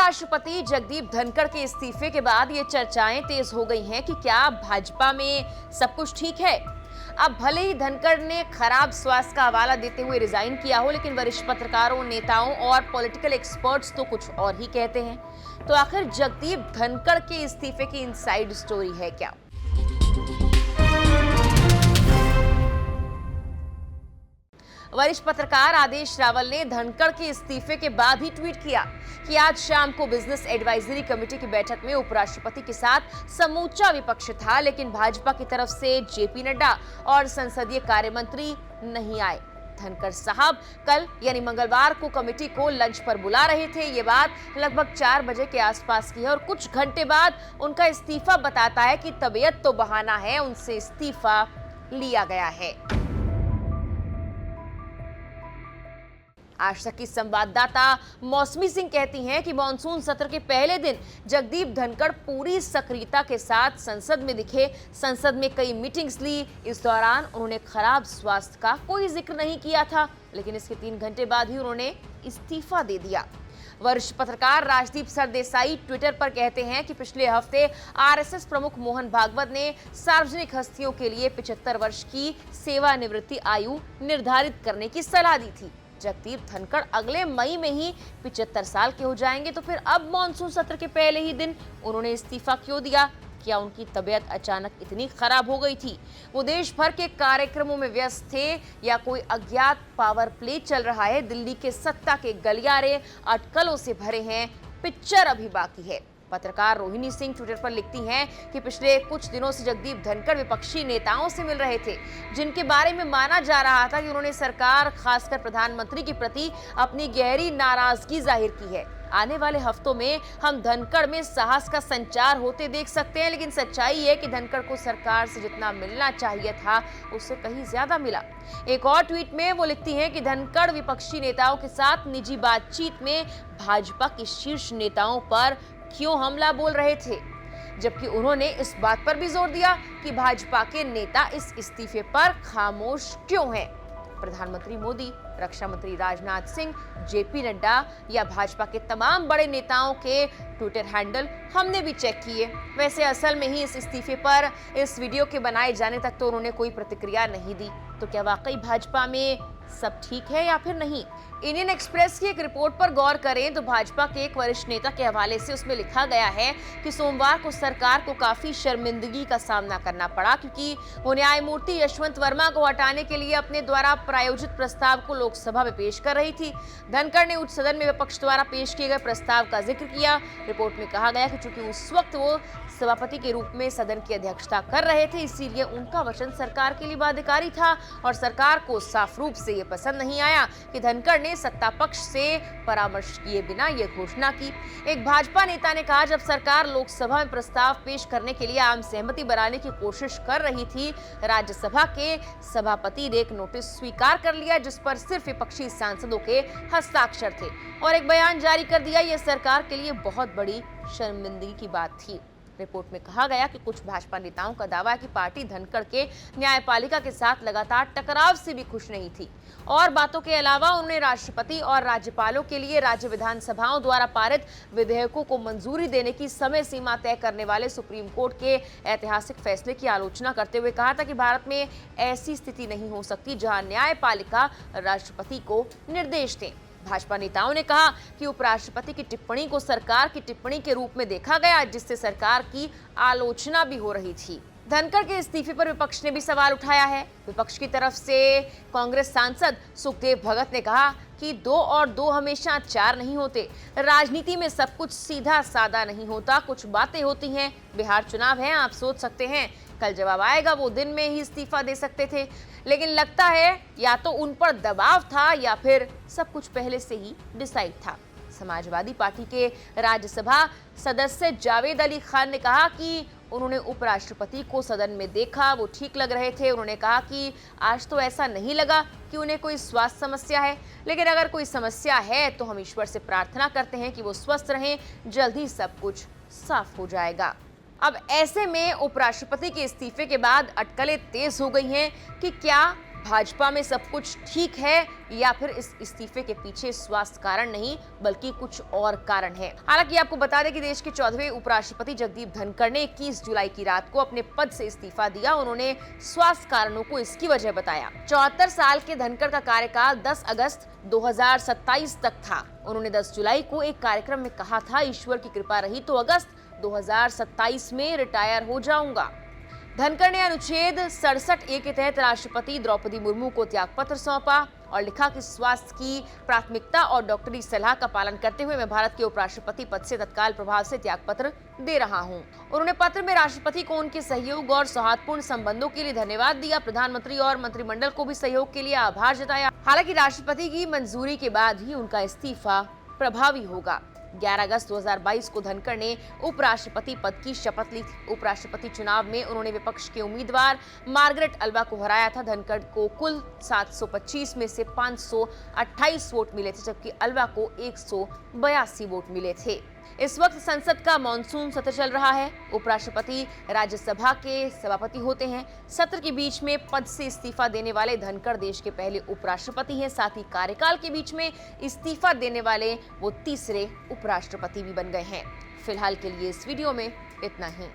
उपराष्ट्रपति जगदीप धनखड़ के इस्तीफे के बाद ये चर्चाएं तेज हो गई हैं कि क्या भाजपा में सब कुछ ठीक है। अब भले ही धनखड़ ने खराब स्वास्थ्य का हवाला देते हुए रिजाइन किया हो, लेकिन वरिष्ठ पत्रकारों, नेताओं और पॉलिटिकल एक्सपर्ट्स तो कुछ और ही कहते हैं। तो आखिर जगदीप धनखड़ के इस्तीफे की इनसाइड स्टोरी है क्या? वरिष्ठ पत्रकार आदेश रावल ने धनखड़ के इस्तीफे के बाद ही ट्वीट किया कि आज शाम को बिजनेस एडवाइजरी कमेटी की बैठक में उपराष्ट्रपति के साथ समूचा विपक्ष था, लेकिन भाजपा की तरफ से जेपी नड्डा और संसदीय कार्य मंत्री नहीं आए। धनखड़ साहब कल यानी मंगलवार को कमेटी को लंच पर बुला रहे थे। ये बात लगभग 4 बजे के आसपास की है और कुछ घंटे बाद उनका इस्तीफा बताता है कि तबीयत तो बहाना है, उनसे इस्तीफा लिया गया है। आज तक की संवाददाता मौसमी सिंह कहती हैं कि मॉनसून सत्र के पहले दिन जगदीप धनखड़ पूरी सक्रियता के साथ संसद में दिखे। संसद में कई मीटिंग्स ली। इस दौरान उन्होंने खराब स्वास्थ्य का कोई जिक्र नहीं किया था, लेकिन इसके 3 घंटे बाद ही उन्होंने इस्तीफा दे दिया। वरिष्ठ पत्रकार राजदीप सरदेसाई ट्विटर पर कहते हैं कि पिछले हफ्ते आरएसएस प्रमुख मोहन भागवत ने सार्वजनिक हस्तियों के लिए 75 वर्ष की सेवानिवृत्ति आयु निर्धारित करने की सलाह दी थी। जगदीप धनखड़ अगले मई में ही 75 साल के हो जाएंगे, तो फिर अब मॉनसून सत्र के पहले ही दिन उन्होंने इस्तीफा क्यों दिया? क्या उनकी तबीयत अचानक इतनी खराब हो गई थी? वो देश भर के कार्यक्रमों में व्यस्त थे या कोई अज्ञात पावर प्ले चल रहा है? दिल्ली के सत्ता के गलियारे अटकलों से भरे हैं, पिक्चर अभी बाकी है। पत्रकार रोहिणी सिंह ट्विटर पर लिखती हैं कि पिछले कुछ दिनों से जगदीप धनखड़ विपक्षी नेताओं से मिल रहे थे, जिनके बारे में माना जा रहा था कि उन्होंने सरकार, खासकर प्रधानमंत्री के प्रति अपनी गहरी नाराजगी जाहिर की है। आने वाले हफ्तों में हम धनखड़ में साहस का संचार होते देख सकते हैं, लेकिन सच्चाई है कि धनखड़ को सरकार से जितना मिलना चाहिए था उससे कहीं ज्यादा मिला। एक और ट्वीट में वो लिखती हैं कि धनखड़ विपक्षी नेताओं के साथ निजी बातचीत में भाजपा के शीर्ष नेताओं पर क्यों हमला बोल रहे थे, जबकि उन्होंने इस बात पर भी जोर दिया कि भाजपा के नेता इस इस्तीफे पर खामोश क्यों हैं। प्रधानमंत्री मोदी, रक्षा मंत्री राजनाथ सिंह, जेपी नड्डा या भाजपा के तमाम बड़े नेताओं के ट्विटर हैंडल हमने भी चेक किए। वैसे असल में ही इस इस्तीफे पर इस वीडियो के बनाए जाने तक तो उन्होंने कोई प्रतिक्रिया नहीं दी। तो क्या वाकई भाजपा में सब ठीक है या फिर नहीं? इंडियन एक्सप्रेस की एक रिपोर्ट पर गौर करें तो भाजपा के एक वरिष्ठ नेता के हवाले से उसमें लिखा गया है कि सोमवार को सरकार को काफी शर्मिंदगी का सामना करना पड़ा, क्योंकि वो न्यायमूर्ति यशवंत वर्मा को हटाने के लिए अपने द्वारा प्रायोजित प्रस्ताव को लोकसभा में पेश कर रही थी। धनखड़ ने उच्च सदन में विपक्ष द्वारा पेश किए गए प्रस्ताव का जिक्र किया। रिपोर्ट में कहा गया कि चूंकि उस वक्त वो सभापति के रूप में सदन की अध्यक्षता कर रहे थे, इसीलिए उनका वचन सरकार के लिए बाध्यकारी था और सरकार को साफ रूप से ये पसंद नहीं आया कि धनखड़ ने सत्ता पक्ष से परामर्श किए बिना ये घोषणा की। एक भाजपा नेता ने कहा, जब सरकार लोकसभा में प्रस्ताव पेश करने के लिए आम सहमति बनाने की कोशिश कर रही थी, राज्यसभा के सभापति ने एक नोटिस स्वीकार कर लिया जिस पर सिर्फ विपक्षी सांसदों के हस्ताक्षर थे और एक बयान जारी कर दिया। यह सरकार के लिए बहुत बड़ी शर्मिंदगी की बात थी। रिपोर्ट में कहा गया कि कुछ भाजपा नेताओं का दावा है कि पार्टी धनखड़ के न्यायपालिका के साथ लगातार टकराव से भी खुश नहीं थी और बातों के अलावा उन्होंने राष्ट्रपति और राज्यपालों के लिए राज्य विधानसभाओं द्वारा पारित विधेयकों को मंजूरी देने की समय सीमा तय करने वाले सुप्रीम कोर्ट के ऐतिहासिक फैसले की आलोचना करते हुए कहा था कि भारत में ऐसी स्थिति नहीं हो सकती जहां न्यायपालिका राष्ट्रपति को निर्देश दे। भाजपा नेताओं ने कहा कि उपराष्ट्रपति की टिप्पणी को सरकार की टिप्पणी के रूप में देखा गया, जिससे सरकार की आलोचना भी हो रही थी। धनखड़ के इस्तीफे पर विपक्ष ने भी सवाल उठाया है। विपक्ष की तरफ से कांग्रेस सांसद सुखदेव भगत ने कहा कि 2 और 2 हमेशा 4 नहीं होते। राजनीति में सब कुछ सीधा सादा नहीं होता, कुछ बातें होती हैं। बिहार चुनाव है, आप सोच सकते हैं कल जवाब आएगा, वो दिन में ही इस्तीफा दे सकते थे, लेकिन लगता है या तो उन पर दबाव था या फिर सब कुछ पहले से ही डिसाइड था। समाजवादी पार्टी के राज्यसभा सदस्य जावेद अली खान ने कहा कि उन्होंने उपराष्ट्रपति को सदन में देखा, वो ठीक लग रहे थे। उन्होंने कहा कि आज तो ऐसा नहीं लगा कि उन्हें कोई स्वास्थ्य समस्या है, लेकिन अगर कोई समस्या है तो हम ईश्वर से प्रार्थना करते हैं कि वो स्वस्थ रहें, जल्द ही सब कुछ साफ हो जाएगा। अब ऐसे में उपराष्ट्रपति के इस्तीफे के बाद अटकलें तेज हो गई हैं कि क्या भाजपा में सब कुछ ठीक है या फिर इस इस्तीफे के पीछे स्वास्थ्य कारण नहीं बल्कि कुछ और कारण है। हालांकि आपको बता दें कि देश के 14वें उपराष्ट्रपति जगदीप धनखड़ ने 21 जुलाई की रात को अपने पद से इस्तीफा दिया। उन्होंने स्वास्थ्य कारणों को इसकी वजह बताया। 74 साल के धनखड़ का कार्यकाल 10 अगस्त 2027 तक था। उन्होंने 10 जुलाई को एक कार्यक्रम में कहा था, ईश्वर की कृपा रही तो अगस्त 2027 में रिटायर हो जाऊंगा। धनखड़ ने अनुच्छेद 67A के तहत राष्ट्रपति द्रौपदी मुर्मू को त्यागपत्र सौंपा और लिखा कि स्वास्थ्य की प्राथमिकता और डॉक्टरी सलाह का पालन करते हुए मैं भारत के उपराष्ट्रपति पद से तत्काल प्रभाव से त्यागपत्र दे रहा हूं। उन्होंने पत्र में राष्ट्रपति को उनके सहयोग और सौहार्दपूर्ण संबंधों के लिए धन्यवाद दिया। प्रधानमंत्री और मंत्रिमंडल को भी सहयोग के लिए आभार जताया। हालांकि राष्ट्रपति की मंजूरी के बाद ही उनका इस्तीफा प्रभावी होगा। 11 अगस्त 2022 को धनखड़ ने उपराष्ट्रपति पद की शपथ ली थी। उपराष्ट्रपति चुनाव में उन्होंने विपक्ष के उम्मीदवार मार्गरेट अल्वा को हराया था। धनखड़ को कुल 725 में से 528 वोट मिले थे, जबकि अल्वा को 182 वोट मिले थे। इस वक्त संसद का मॉनसून सत्र चल रहा है। उपराष्ट्रपति राज्यसभा के सभापति होते हैं। सत्र के बीच में पद से इस्तीफा देने वाले धनखड़ देश के पहले उपराष्ट्रपति हैं। साथ ही कार्यकाल के बीच में इस्तीफा देने वाले वो तीसरे उपराष्ट्रपति भी बन गए हैं। फिलहाल के लिए इस वीडियो में इतना ही।